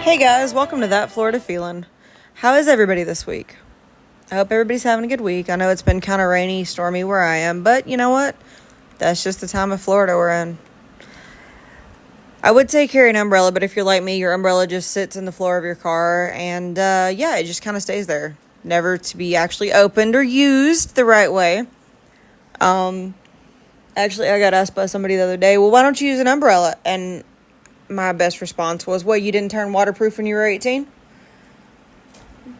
Hey guys, welcome to That Florida Feeling. How is everybody this week? I hope everybody's having a good week. I know it's been kind of rainy, stormy where I am, but you know what? That's just the time of Florida we're in. I would say carry an umbrella, but if you're like me, your umbrella just sits in the floor of your car, and it just kind of stays there. Never to be actually opened or used the right way. Actually, I got asked by somebody the other day, well, why don't you use an umbrella? And my best response was, well, you didn't turn waterproof when you were 18?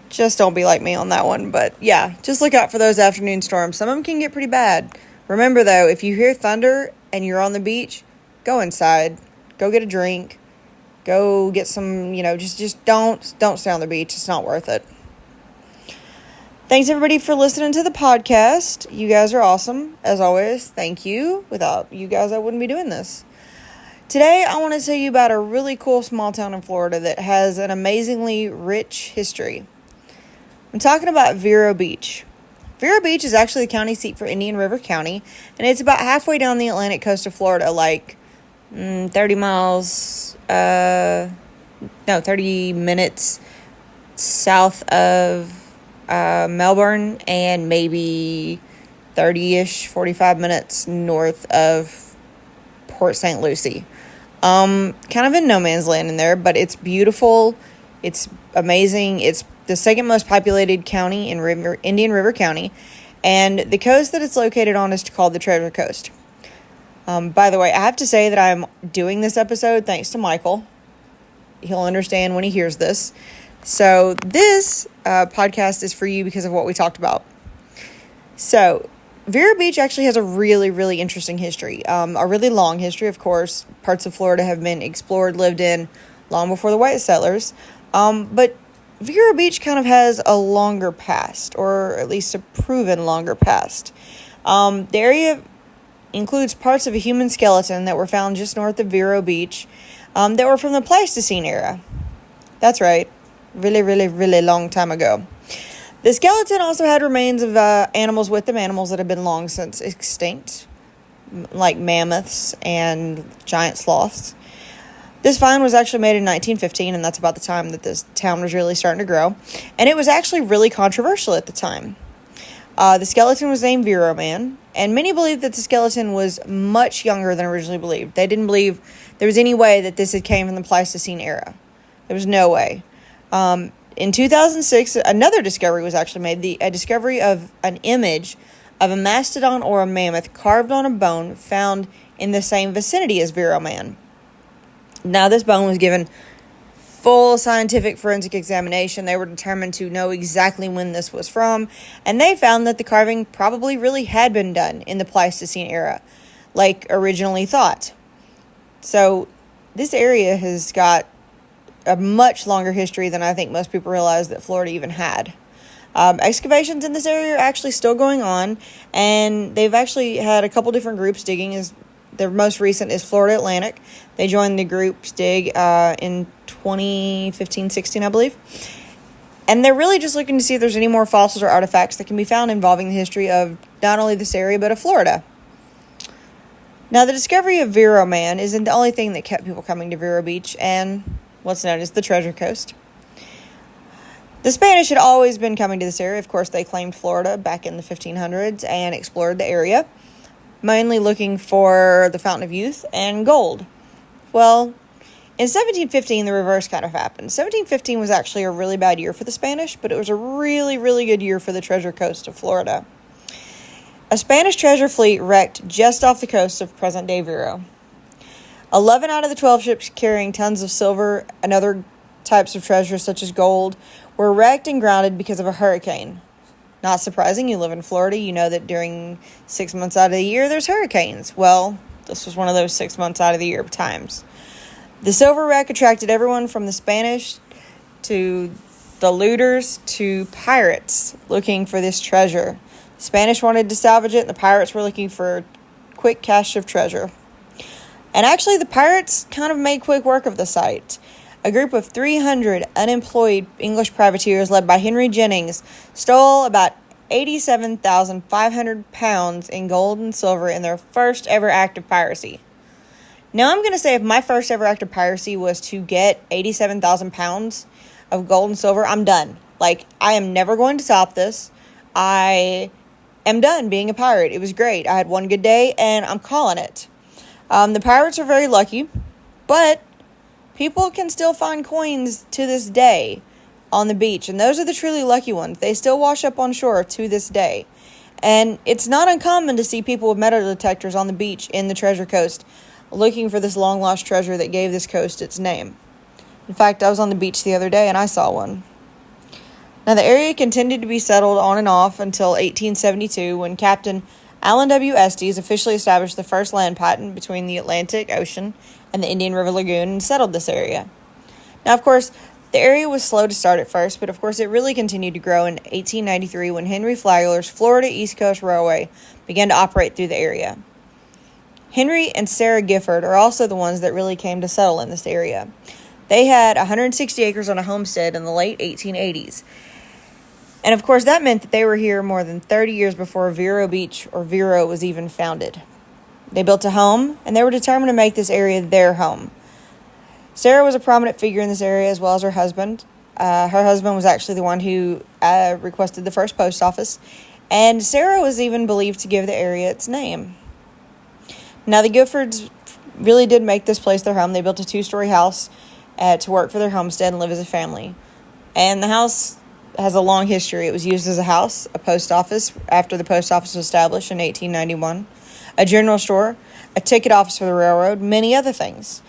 Just don't be like me on that one. But yeah, just look out for those afternoon storms. Some of them can get pretty bad. Remember, though, if you hear thunder and you're on the beach, go inside. Go get a drink. Go get some, just don't stay on the beach. It's not worth it. Thanks, everybody, for listening to the podcast. You guys are awesome, as always. Thank you. Without you guys, I wouldn't be doing this. Today, I want to tell you about a really cool small town in Florida that has an amazingly rich history. I'm talking about Vero Beach. Vero Beach is actually the county seat for Indian River County, and it's about halfway down the Atlantic coast of Florida, 30 minutes south of Melbourne, and maybe 45 minutes north of Port St. Lucie. Kind of in no man's land in there, but it's beautiful. It's amazing. It's the second most populated county in Indian River County, and the coast that it's located on is called the Treasure Coast. By the way, I have to say that I'm doing this episode thanks to Michael. He'll understand when he hears this. So this podcast is for you because of what we talked about. So Vero Beach actually has a really, really interesting history. A really long history, of course. Parts of Florida have been explored, lived in long before the white settlers. But Vero Beach kind of has a longer past, or at least a proven longer past. The area includes parts of a human skeleton that were found just north of Vero Beach that were from the Pleistocene era. That's right. Really, really, really long time ago. The skeleton also had remains of animals with them, animals that have been long since extinct, like mammoths and giant sloths. This find was actually made in 1915, and that's about the time that this town was really starting to grow. And it was actually really controversial at the time. The skeleton was named Vero Man, and many believe that the skeleton was much younger than originally believed. They didn't believe there was any way that this had came from the Pleistocene era. There was no way. In 2006, another discovery was actually made, a discovery of an image of a mastodon or a mammoth carved on a bone found in the same vicinity as Vero Man. Now, this bone was given full scientific forensic examination. They were determined to know exactly when this was from, and they found that the carving probably really had been done in the Pleistocene era, like originally thought. So, this area has got a much longer history than I think most people realize that Florida even had. Excavations in this area are actually still going on, and they've actually had a couple different groups digging. The most recent is Florida Atlantic. They joined the group's dig in 2015-16, I believe. And they're really just looking to see if there's any more fossils or artifacts that can be found involving the history of not only this area, but of Florida. Now, the discovery of Vero Man isn't the only thing that kept people coming to Vero Beach and what's known as the Treasure Coast. The Spanish had always been coming to this area. Of course, they claimed Florida back in the 1500s and explored the area, mainly looking for the Fountain of Youth and gold. Well, in 1715, the reverse kind of happened. 1715 was actually a really bad year for the Spanish, but it was a really, really good year for the Treasure Coast of Florida. A Spanish treasure fleet wrecked just off the coast of present-day Vero. 11 out of the 12 ships carrying tons of silver and other types of treasure, such as gold, were wrecked and grounded because of a hurricane. Not surprising, you live in Florida, you know that during 6 months out of the year, there's hurricanes. Well, this was one of those 6 months out of the year times. The silver wreck attracted everyone from the Spanish to the looters to pirates looking for this treasure. The Spanish wanted to salvage it, and the pirates were looking for quick cache of treasure. And actually, the pirates kind of made quick work of the site. A group of 300 unemployed English privateers led by Henry Jennings stole about 87,500 pounds in gold and silver in their first ever act of piracy. Now, I'm going to say if my first ever act of piracy was to get 87,000 pounds of gold and silver, I'm done. Like, I am never going to top this. I am done being a pirate. It was great. I had one good day, and I'm calling it. The pirates are very lucky, but people can still find coins to this day on the beach, and those are the truly lucky ones. They still wash up on shore to this day. And it's not uncommon to see people with metal detectors on the beach in the Treasure Coast looking for this long-lost treasure that gave this coast its name. In fact, I was on the beach the other day and I saw one. Now, the area continued to be settled on and off until 1872 when Captain Allen W. Estes officially established the first land patent between the Atlantic Ocean and the Indian River Lagoon and settled this area. Now, of course, the area was slow to start at first, but of course it really continued to grow in 1893 when Henry Flagler's Florida East Coast Railway began to operate through the area. Henry and Sarah Gifford are also the ones that really came to settle in this area. They had 160 acres on a homestead in the late 1880s. And of course that meant that they were here more than 30 years before Vero Beach or Vero was even founded. They built a home and they were determined to make this area their home. Sarah was a prominent figure in this area as well as her husband. Her husband was actually the one who requested the first post office. And Sarah was even believed to give the area its name. Now, the Giffords really did make this place their home. They built a 2-story house to work for their homestead and live as a family. And the house has a long history. It was used as a house, a post office after the post office was established in 1891, a general store, a ticket office for the railroad, many other things.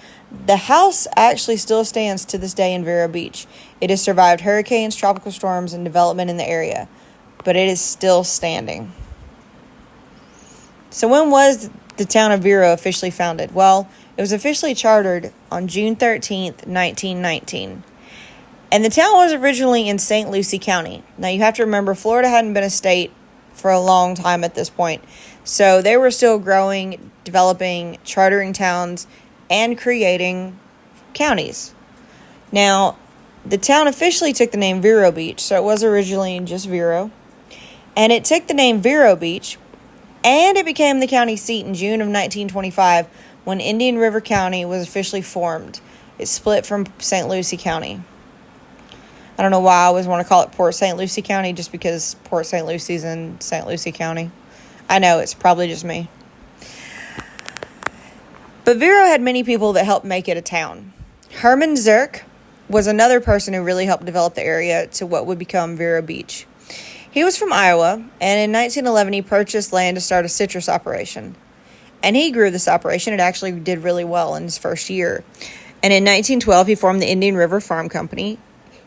The house actually still stands to this day in Vero Beach. It has survived hurricanes, tropical storms, and development in the area, but it is still standing. So when was the town of Vero officially founded? Well, it was officially chartered on June 13th, 1919. And the town was originally in St. Lucie County. Now, you have to remember, Florida hadn't been a state for a long time at this point. So they were still growing, developing, chartering towns, and creating counties. Now, the town officially took the name Vero Beach, so it was originally just Vero. And it took the name Vero Beach, and it became the county seat in June of 1925 when Indian River County was officially formed. It split from St. Lucie County. I don't know why I always want to call it Port St. Lucie County, just because Port St. Lucie's in St. Lucie County. I know, it's probably just me. But Vero had many people that helped make it a town. Herman Zerk was another person who really helped develop the area to what would become Vero Beach. He was from Iowa, and in 1911 he purchased land to start a citrus operation. And he grew this operation. It actually did really well in his first year. And in 1912 he formed the Indian River Farm Company.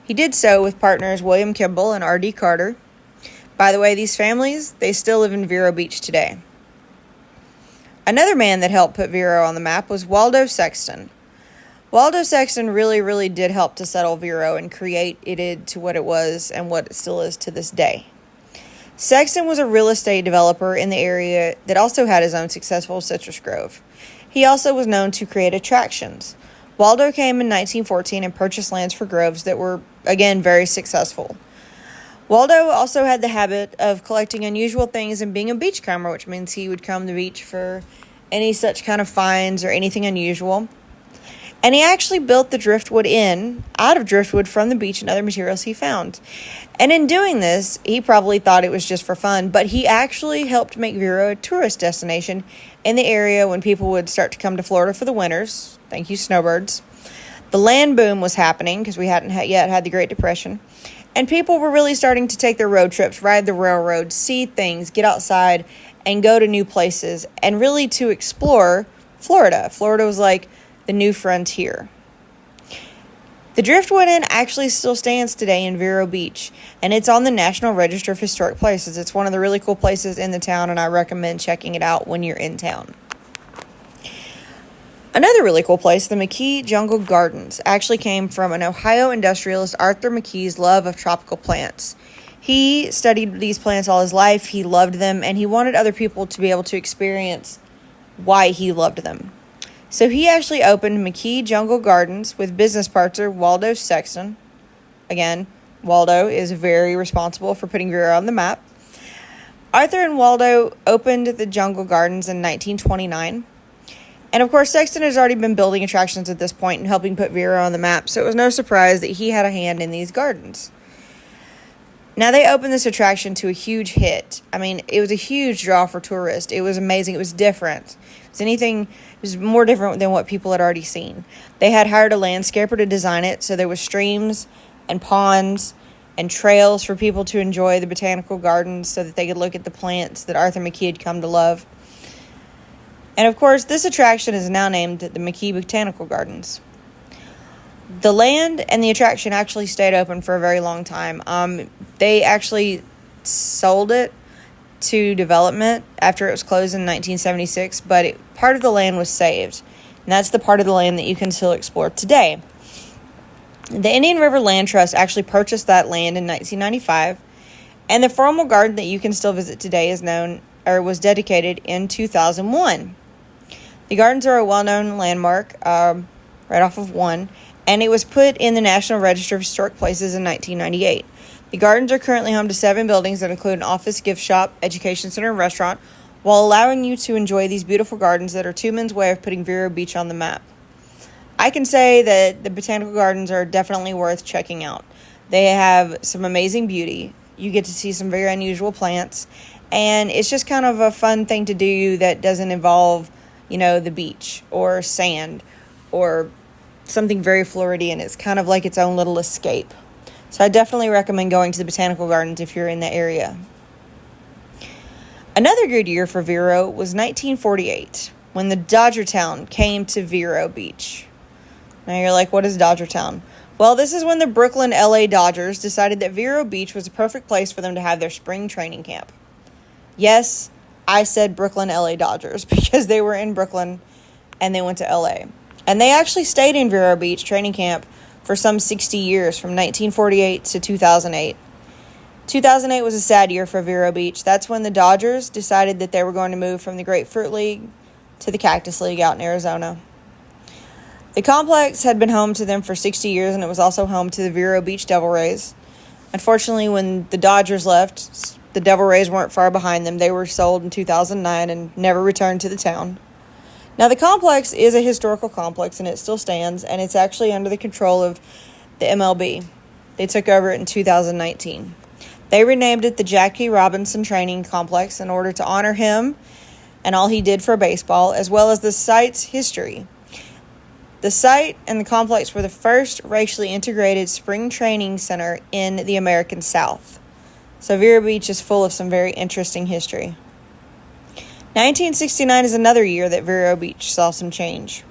He did so with partners William Kimball and R.D. Carter. By the way, these families, they still live in Vero Beach today. Another man that helped put Vero on the map was Waldo Sexton. Waldo Sexton really did help to settle Vero and create it to what it was and what it still is to this day. Sexton was a real estate developer in the area that also had his own successful citrus grove. He also was known to create attractions. Waldo came in 1914 and purchased lands for groves that were, again, very successful. Waldo also had the habit of collecting unusual things and being a beachcomber, which means he would come to the beach for any such kind of finds or anything unusual. And he actually built the Driftwood Inn out of driftwood from the beach and other materials he found. And in doing this, he probably thought it was just for fun, but he actually helped make Vero a tourist destination in the area when people would start to come to Florida for the winters. Thank you, snowbirds. The land boom was happening because we hadn't yet had the Great Depression. And people were really starting to take their road trips, ride the railroad, see things, get outside, and go to new places, and really to explore Florida. Florida was like the new frontier. The Driftwood Inn actually still stands today in Vero Beach, and it's on the National Register of Historic Places. It's one of the really cool places in the town, and I recommend checking it out when you're in town. Another really cool place, the McKee Jungle Gardens, actually came from an Ohio industrialist, Arthur McKee's love of tropical plants. He studied these plants all his life, he loved them, and he wanted other people to be able to experience why he loved them. So he actually opened McKee Jungle Gardens with business partner Waldo Sexton. Again, Waldo is very responsible for putting Vero on the map. Arthur and Waldo opened the Jungle Gardens in 1929. And of course, Sexton has already been building attractions at this point and helping put Vero on the map, so it was no surprise that he had a hand in these gardens. Now, they opened this attraction to a huge hit. I mean, it was a huge draw for tourists. It was amazing. It was different. It was more different than what people had already seen. They had hired a landscaper to design it, so there was streams and ponds and trails for people to enjoy the botanical gardens so that they could look at the plants that Arthur McKee had come to love. And of course, this attraction is now named the McKee Botanical Gardens. The land and the attraction actually stayed open for a very long time. They actually sold it to development after it was closed in 1976, but part of the land was saved. And that's the part of the land that you can still explore today. The Indian River Land Trust actually purchased that land in 1995, and the formal garden that you can still visit today was dedicated in 2001. The gardens are a well-known landmark right off of 1, and it was put in the National Register of Historic Places in 1998. The gardens are currently home to 7 buildings that include an office, gift shop, education center, and restaurant, while allowing you to enjoy these beautiful gardens that are two men's way of putting Vero Beach on the map. I can say that the botanical gardens are definitely worth checking out. They have some amazing beauty. You get to see some very unusual plants, and it's just kind of a fun thing to do that doesn't involve, the beach or sand or something very Floridian. It's kind of like its own little escape. So I definitely recommend going to the botanical gardens if you're in the area. Another good year for Vero was 1948, when the Dodger Town came to Vero Beach. Now you're like, what is Dodger Town? Well, this is when the Brooklyn LA Dodgers decided that Vero Beach was a perfect place for them to have their spring training camp. Yes, I said Brooklyn LA Dodgers because they were in Brooklyn and they went to LA. And they actually stayed in Vero Beach training camp for some 60 years, from 1948 to 2008. 2008 was a sad year for Vero Beach. That's when the Dodgers decided that they were going to move from the Grapefruit League to the Cactus League out in Arizona. The complex had been home to them for 60 years, and it was also home to the Vero Beach Devil Rays. Unfortunately, when the Dodgers left, the Devil Rays weren't far behind them. They were sold in 2009 and never returned to the town. Now, the complex is a historical complex, and it still stands, and it's actually under the control of the MLB. They took over it in 2019. They renamed it the Jackie Robinson Training Complex in order to honor him and all he did for baseball, as well as the site's history. The site and the complex were the first racially integrated spring training center in the American South. So Vero Beach is full of some very interesting history. 1969 is another year that Vero Beach saw some change.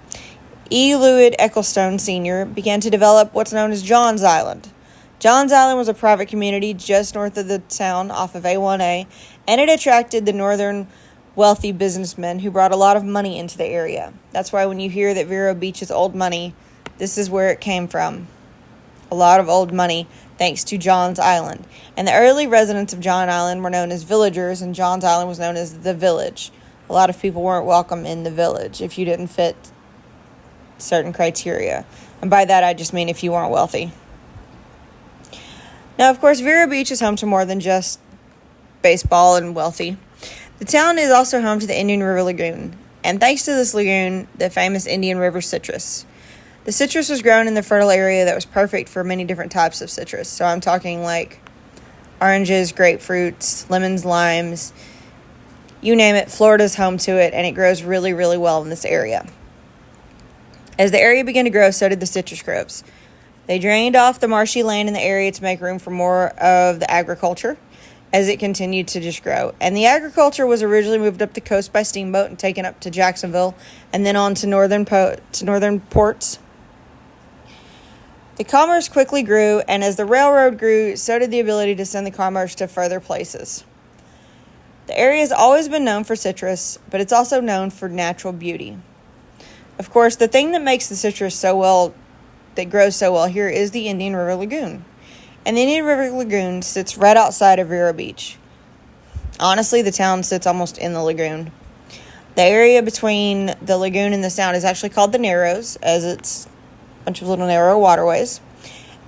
E. Lewis Ecclestone Sr. began to develop what's known as Johns Island. Johns Island was a private community just north of the town off of A1A, and it attracted the northern wealthy businessmen who brought a lot of money into the area. That's why when you hear that Vero Beach is old money, this is where it came from. A lot of old money thanks to Johns Island. And the early residents of Johns Island were known as villagers, and Johns Island was known as the village. A lot of people weren't welcome in the village if you didn't fit certain criteria. And by that, I just mean if you weren't wealthy. Now, of course, Vero Beach is home to more than just baseball and wealthy. The town is also home to the Indian River Lagoon. And thanks to this lagoon, the famous Indian River citrus. The citrus was grown in the fertile area that was perfect for many different types of citrus. So I'm talking like oranges, grapefruits, lemons, limes, you name it. Florida's home to it, and it grows really, really well in this area. As the area began to grow, so did the citrus groves. They drained off the marshy land in the area to make room for more of the agriculture as it continued to just grow. And the agriculture was originally moved up the coast by steamboat and taken up to Jacksonville and then on to northern ports. The commerce quickly grew, and as the railroad grew, so did the ability to send the commerce to further places. The area has always been known for citrus, but it's also known for natural beauty. Of course, the thing that makes the citrus that grows so well here is the Indian River Lagoon. And the Indian River Lagoon sits right outside of Vero Beach. Honestly, the town sits almost in the lagoon. The area between the lagoon and the sound is actually called the Narrows, as it's a bunch of little narrow waterways.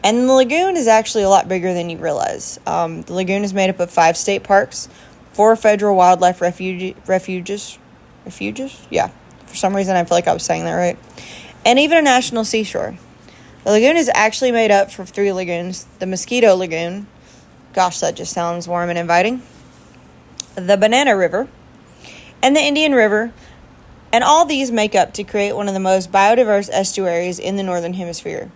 And the lagoon is actually a lot bigger than you realize. The lagoon is made up of 5 state parks, 4 federal wildlife refuges. Yeah, For some reason, I feel like I was saying that right. And even a national seashore. The lagoon is actually made up of 3 lagoons. The Mosquito Lagoon. Gosh, that just sounds warm and inviting. The Banana River. And the Indian River. And all these make up to create one of the most biodiverse estuaries in the Northern Hemisphere.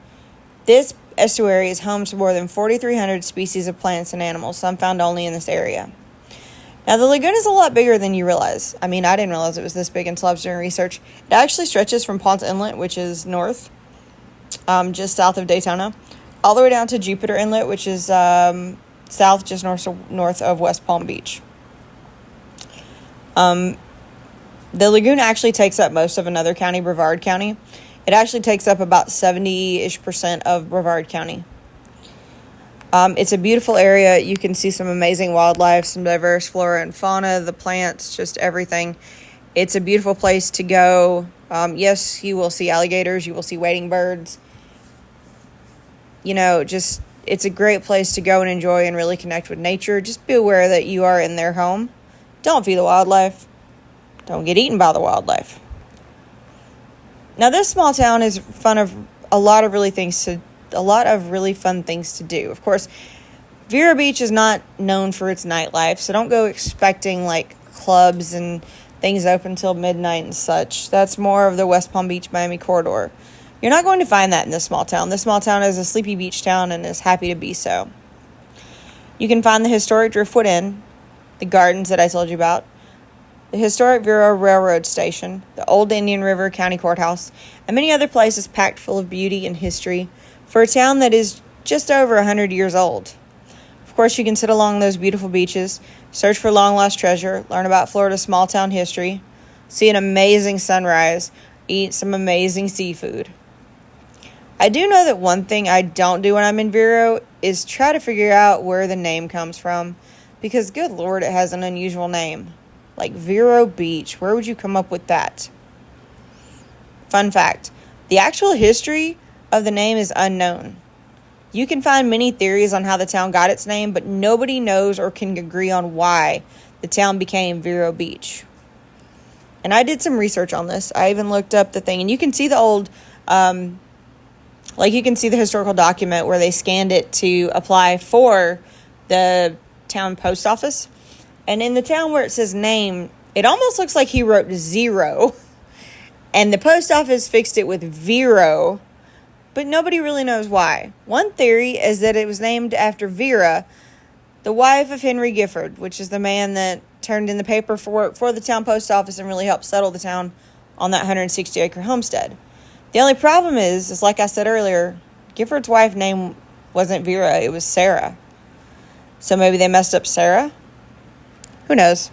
This estuary is home to more than 4,300 species of plants and animals, some found only in this area. Now, the lagoon is a lot bigger than you realize. I mean, I didn't realize it was this big until I was doing research. It actually stretches from Ponce Inlet, which is north, just south of Daytona, all the way down to Jupiter Inlet, which is south, just north of West Palm Beach. The lagoon actually takes up most of another county, Brevard County. It actually takes up about 70-ish% of Brevard County. It's a beautiful area. You can see some amazing wildlife, some diverse flora and fauna, the plants, just everything. It's a beautiful place to go. Yes, you will see alligators. You will see wading birds. It's a great place to go and enjoy and really connect with nature. Just be aware that you are in their home. Don't feed the wildlife. Don't get eaten by the wildlife. Now, this small town is a lot of really fun things to do. Of course, Vero Beach is not known for its nightlife, so don't go expecting like clubs and things open till midnight and such. That's more of the West Palm Beach, Miami corridor. You're not going to find that in this small town. This small town is a sleepy beach town and is happy to be so. You can find the historic Driftwood Inn, the gardens that I told you about, the historic Vero Railroad Station, the old Indian River County Courthouse, and many other places packed full of beauty and history for a town that is just over 100 years old. Of course, you can sit along those beautiful beaches, search for long-lost treasure, learn about Florida's small-town history, see an amazing sunrise, eat some amazing seafood. I do know that one thing I don't do when I'm in Vero is try to figure out where the name comes from, because good Lord, it has an unusual name. Like Vero Beach, where would you come up with that? Fun fact, the actual history of the name is unknown. You can find many theories on how the town got its name, but nobody knows or can agree on why the town became Vero Beach. And I did some research on this. I even looked up the thing, and you can see the old, you can see the historical document where they scanned it to apply for the town post office. And in the town where it says name, it almost looks like he wrote 0. And the post office fixed it with Vero, but nobody really knows why. One theory is that it was named after Vera, the wife of Henry Gifford, which is the man that turned in the paper for work for the town post office and really helped settle the town on that 160-acre homestead. The only problem is like I said earlier, Gifford's wife's name wasn't Vera, it was Sarah. So maybe they messed up Sarah? Who knows?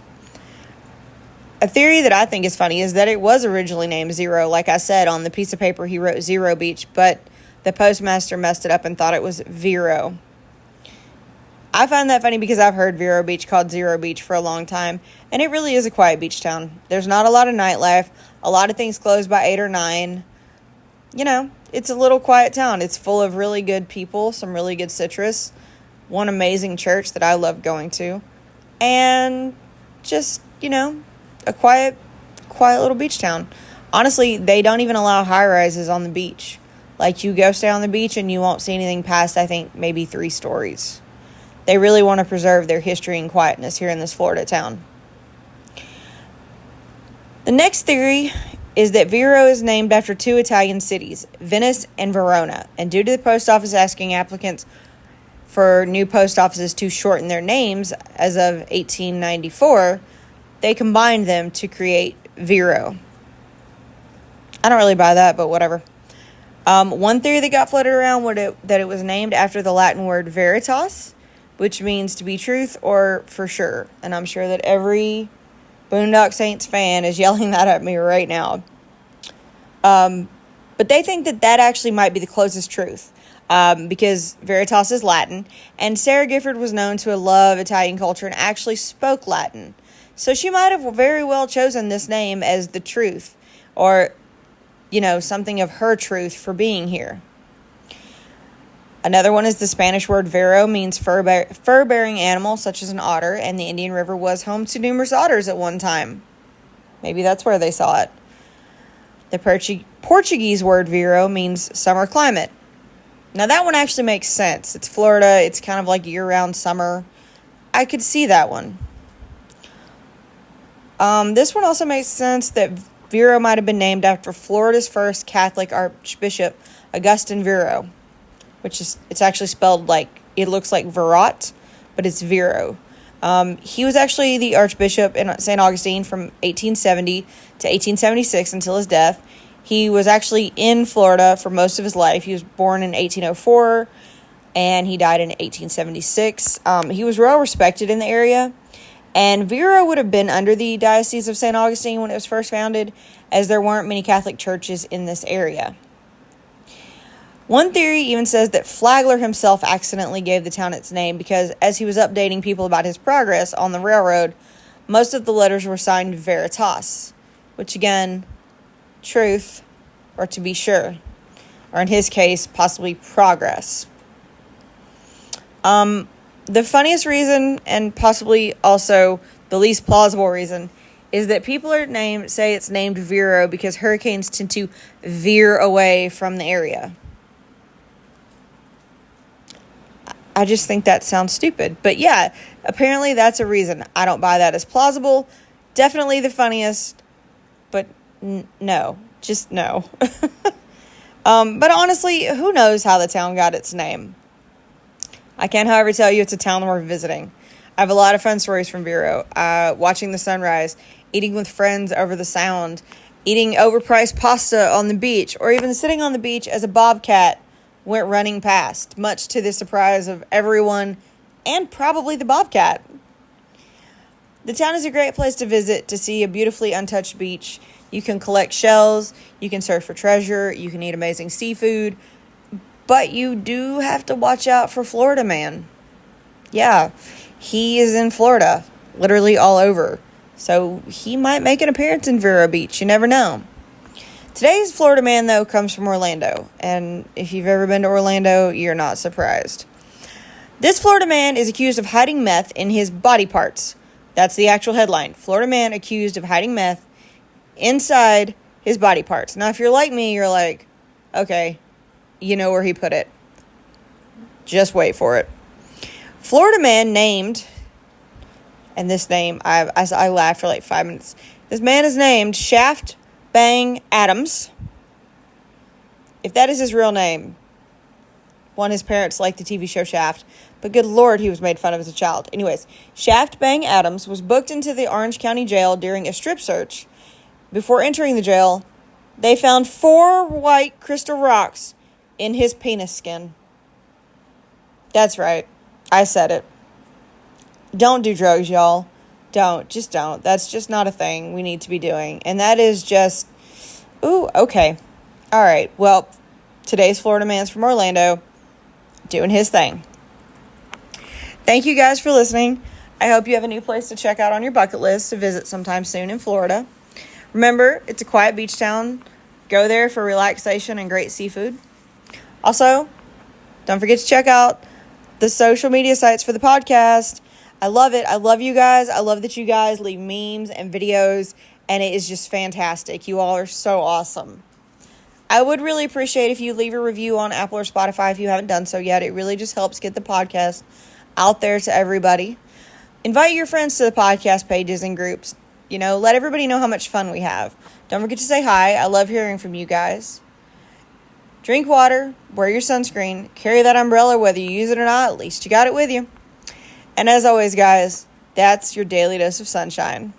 A theory that I think is funny is that it was originally named 0. Like I said, on the piece of paper he wrote Vero Beach, but the postmaster messed it up and thought it was Vero. I find that funny because I've heard Vero Beach called 0 Beach for a long time, and it really is a quiet beach town. There's not a lot of nightlife. A lot of things close by 8 or 9. It's a little quiet town. It's full of really good people, some really good citrus, one amazing church that I love going to, and just, a quiet little beach town. Honestly, they don't even allow high-rises on the beach. Like, you go stay on the beach and you won't see anything past, I think, maybe 3 stories. They really want to preserve their history and quietness here in this Florida town. The next theory is that Vero is named after 2 Italian cities, Venice and Verona. And due to the post office asking applicants for new post offices to shorten their names as of 1894, they combined them to create Vero. I don't really buy that, but whatever. One theory that got floated around that it was named after the Latin word veritas, which means to be truth or for sure. And I'm sure that every Boondock Saints fan is yelling that at me right now. But they think that actually might be the closest truth. Because veritas is Latin, and Sarah Gifford was known to love Italian culture and actually spoke Latin. So she might have very well chosen this name as the truth, or, something of her truth for being here. Another one is the Spanish word vero, means fur-bearing animal, such as an otter, and the Indian River was home to numerous otters at one time. Maybe that's where they saw it. The Portuguese word Vero means summer climate. Now that one actually makes sense. It's Florida. It's kind of like year-round summer. I could see that one. This one also makes sense that Vero might have been named after Florida's first Catholic Archbishop, Augustine Vero, it's actually spelled like, it looks like Verot, but it's Vero. He was actually the Archbishop in St. Augustine from 1870 to 1876 until his death. He was actually in Florida for most of his life. He was born in 1804, and he died in 1876. He was well respected in the area, and Vero would have been under the Diocese of St. Augustine when it was first founded, as there weren't many Catholic churches in this area. One theory even says that Flagler himself accidentally gave the town its name because as he was updating people about his progress on the railroad, most of the letters were signed Veritas, which again, truth, or to be sure, or in his case, possibly progress. The funniest reason, and possibly also the least plausible reason, is that people say it's named Vero because hurricanes tend to veer away from the area. I just think that sounds stupid. But yeah, apparently that's a reason. I don't buy that as plausible. Definitely the funniest, but no. Just no. But honestly, who knows how the town got its name? I can, however, tell you it's a town we're visiting. I have a lot of fun stories from Vero. Watching the sunrise, eating with friends over the sound, eating overpriced pasta on the beach, or even sitting on the beach as a bobcat went running past, much to the surprise of everyone and probably the bobcat. The town is a great place to visit to see a beautifully untouched beach. You can collect shells, you can surf for treasure, you can eat amazing seafood, but you do have to watch out for Florida Man. Yeah, he is in Florida, literally all over. So he might make an appearance in Vero Beach, you never know. Today's Florida Man, though, comes from Orlando, and if you've ever been to Orlando, you're not surprised. This Florida Man is accused of hiding meth in his body parts. That's the actual headline. Florida Man accused of hiding meth inside his body parts. Now, if you're like me, you're like, okay, you know where he put it. Just wait for it. Florida Man named, and this name, I laughed for like 5 minutes. This man is named Shaft Bang Adams. If that is his real name, one, his parents liked the TV show Shaft, but good Lord, he was made fun of as a child. Anyways, Shaft Bang Adams was booked into the Orange County Jail during a strip search. Before entering the jail, they found 4 white crystal rocks in his penis skin. That's right. I said it. Don't do drugs, y'all. Don't. Just don't. That's just not a thing we need to be doing. And that is just, ooh, okay. All right. Well, today's Florida Man's from Orlando doing his thing. Thank you guys for listening. I hope you have a new place to check out on your bucket list to visit sometime soon in Florida. Remember, it's a quiet beach town. Go there for relaxation and great seafood. Also, don't forget to check out the social media sites for the podcast. I love it. I love you guys. I love that you guys leave memes and videos, and it is just fantastic. You all are so awesome. I would really appreciate if you leave a review on Apple or Spotify if you haven't done so yet. It really just helps get the podcast out there to everybody. Invite your friends to the podcast pages and groups. Let everybody know how much fun we have. Don't forget to say hi. I love hearing from you guys. Drink water, wear your sunscreen, carry that umbrella whether you use it or not. At least you got it with you. And as always, guys, that's your daily dose of sunshine.